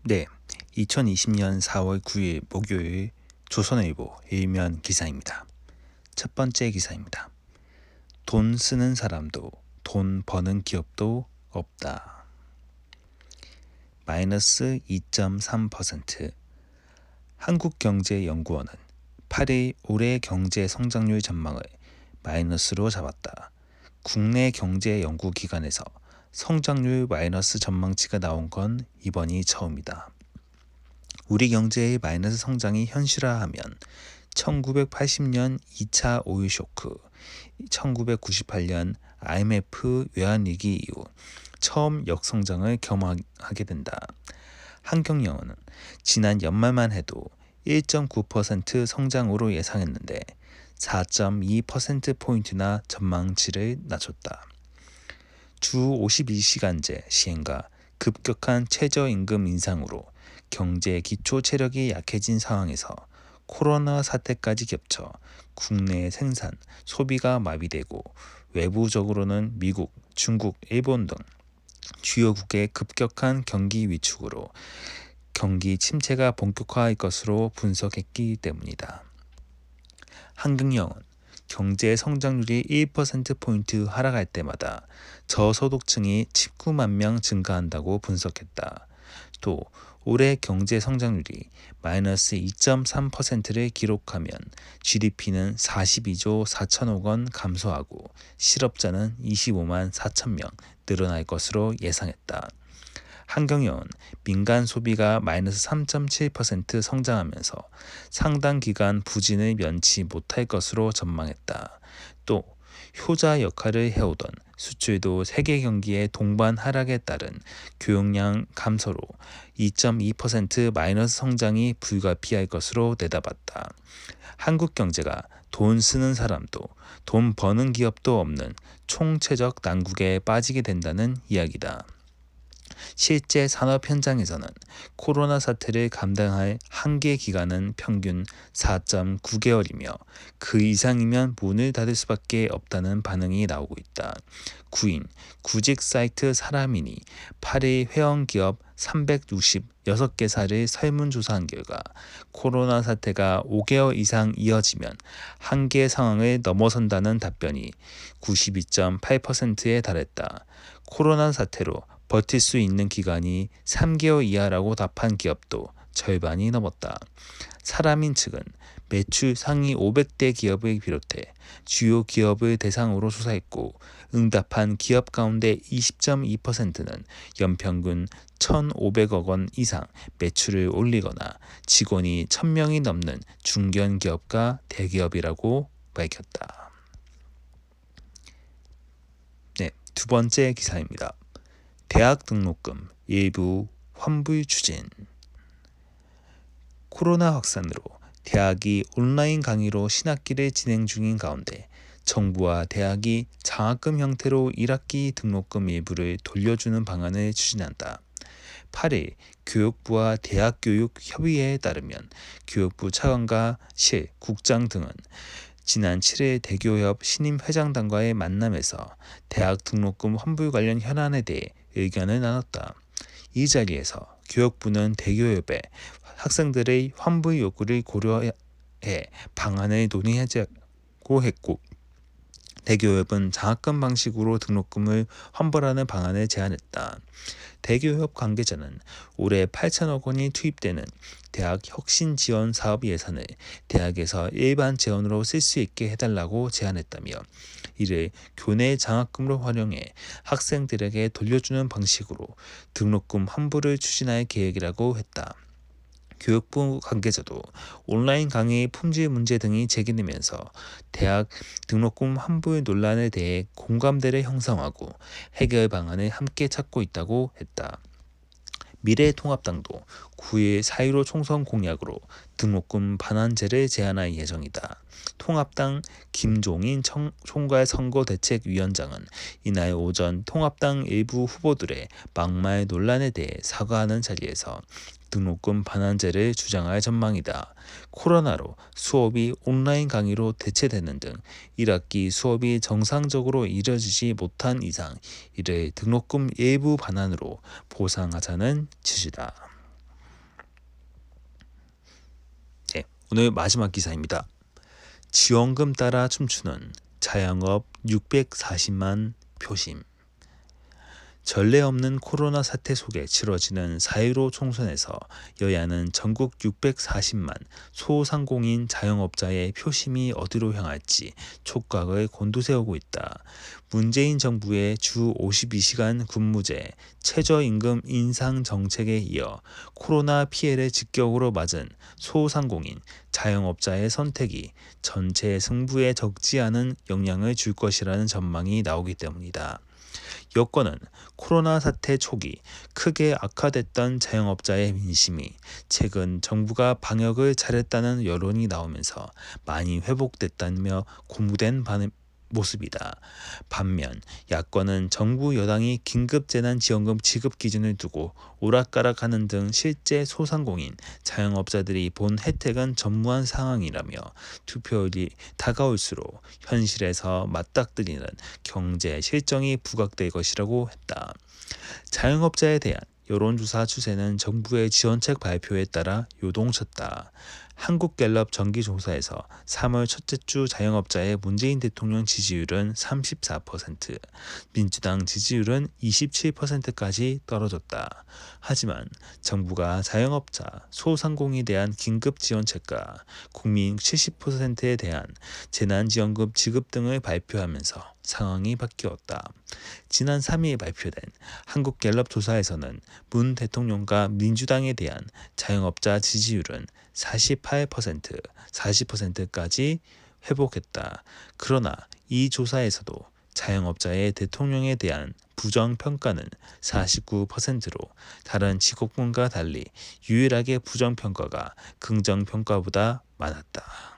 네, 2020년 4월 9일 목요일 조선일보 일면 기사입니다. 첫 번째 기사입니다. 돈 쓰는 사람도 돈 버는 기업도 없다. 마이너스 2.3%. 한국경제연구원은 8일 올해 경제 성장률 전망을 마이너스로 잡았다. 국내 경제 연구기관에서 성장률 마이너스 전망치가 나온 건 이번이 처음이다. 우리 경제의 마이너스 성장이 현실화하면 1980년 2차 오일 쇼크, 1998년 IMF 외환위기 이후 처음 역성장을 경험하게 된다. 한경영은 지난 연말만 해도 1.9% 성장으로 예상했는데 4.2%포인트나 전망치를 낮췄다. 주 52시간제 시행과 급격한 최저임금 인상으로 경제 기초 체력이 약해진 상황에서 코로나 사태까지 겹쳐 국내 생산, 소비가 마비되고 외부적으로는 미국, 중국, 일본 등 주요국의 급격한 경기 위축으로 경기 침체가 본격화할 것으로 분석했기 때문이다. 한경영은 경제 성장률이 1%포인트 하락할 때마다 저소득층이 19만 명 증가한다고 분석했다. 또 올해 경제 성장률이 마이너스 2.3%를 기록하면 GDP는 42조 4천억 원 감소하고 실업자는 25만 4천 명 늘어날 것으로 예상했다. 한경영은 민간 소비가 마이너스 3.7% 성장하면서 상당 기간 부진을 면치 못할 것으로 전망했다. 또 효자 역할을 해오던 수출도 세계 경기의 동반 하락에 따른 교역량 감소로 2.2% 마이너스 성장이 불가피할 것으로 내다봤다. 한국 경제가 돈 쓰는 사람도 돈 버는 기업도 없는 총체적 난국에 빠지게 된다는 이야기다. 실제 산업 현장에서는 코로나 사태를 감당할 한계 기간은 평균 4.9개월이며 그 이상이면 문을 닫을 수밖에 없다는 반응이 나오고 있다. 구인, 구직 사이트 사람인이 8일 회원기업 366개사를 설문조사한 결과 코로나 사태가 5개월 이상 이어지면 한계 상황을 넘어선다는 답변이 92.8%에 달했다. 코로나 사태로 버틸 수 있는 기간이 3개월 이하라고 답한 기업도 절반이 넘었다. 사람인 측은 매출 상위 500대 기업을 비롯해 주요 기업을 대상으로 조사했고 응답한 기업 가운데 20.2%는 연평균 1,500억 원 이상 매출을 올리거나 직원이 1,000명이 넘는 중견기업과 대기업이라고 밝혔다. 네, 두 번째 기사입니다. 대학 등록금 일부 환불 추진. 코로나 확산으로 대학이 온라인 강의로 신학기를 진행 중인 가운데 정부와 대학이 장학금 형태로 1학기 등록금 일부를 돌려주는 방안을 추진한다. 8일 교육부와 대학교육협의회에 따르면 교육부 차관과 실, 국장 등은 지난 7일 대교협 신임 회장단과의 만남에서 대학 등록금 환불 관련 현안에 대해 의견을 나눴다. 이 자리에서 교육부는 대교협에 학생들의 환불 요구를 고려해 방안을 논의하자고 했고 대교협은 장학금 방식으로 등록금을 환불하는 방안을 제안했다. 대교협 관계자는 올해 8천억 원이 투입되는 대학 혁신 지원 사업 예산을 대학에서 일반 재원으로 쓸 수 있게 해달라고 제안했다며 이를 교내 장학금으로 활용해 학생들에게 돌려주는 방식으로 등록금 환불을 추진할 계획이라고 했다. 교육부 관계자도 온라인 강의 품질 문제 등이 제기되면서 대학 등록금 환불 논란에 대해 공감대를 형성하고 해결 방안을 함께 찾고 있다고 했다. 미래통합당도 9일 4.15 총선 공약으로 등록금 반환제를 제안할 예정이다. 통합당 김종인 총괄 선거대책위원장은 이날 오전 통합당 일부 후보들의 막말 논란에 대해 사과하는 자리에서 등록금 반환제를 주장할 전망이다. 코로나로 수업이 온라인 강의로 대체되는 등 1학기 수업이 정상적으로 이뤄지지 못한 이상 이를 등록금 일부 반환으로 보상하자는 취지다. 오늘 마지막 기사입니다. 지원금 따라 춤추는 자영업 640만 표심. 전례 없는 코로나 사태 속에 치러지는 4.15 총선에서 여야는 전국 640만 소상공인 자영업자의 표심이 어디로 향할지 촉각을 곤두세우고 있다. 문재인 정부의 주 52시간 근무제, 최저임금 인상 정책에 이어 코로나 피해를 직격으로 맞은 소상공인 자영업자의 선택이 전체 승부에 적지 않은 영향을 줄 것이라는 전망이 나오기 때문이다. 여권은 코로나 사태 초기 크게 악화됐던 자영업자의 민심이 최근 정부가 방역을 잘했다는 여론이 나오면서 많이 회복됐다며 고무된 모습이다. 반면 야권은 정부 여당이 긴급재난지원금 지급 기준을 두고 오락가락하는 등 실제 소상공인 자영업자들이 본 혜택은 전무한 상황이라며 투표율이 다가올수록 현실에서 맞닥뜨리는 경제 실정이 부각될 것이라고 했다. 자영업자에 대한 여론조사 추세는 정부의 지원책 발표에 따라 요동쳤다. 한국갤럽 정기조사에서 3월 첫째 주 자영업자의 문재인 대통령 지지율은 34%, 민주당 지지율은 27%까지 떨어졌다. 하지만 정부가 자영업자, 소상공인에 대한 긴급지원책과 국민 70%에 대한 재난지원금 지급 등을 발표하면서 상황이 바뀌었다. 지난 3일 발표된 한국갤럽 조사에서는 문 대통령과 민주당에 대한 자영업자 지지율은 48%, 40%까지 회복했다. 그러나 이 조사에서도 자영업자의 대통령에 대한 부정평가는 49%로 다른 직업군과 달리 유일하게 부정평가가 긍정평가보다 많았다.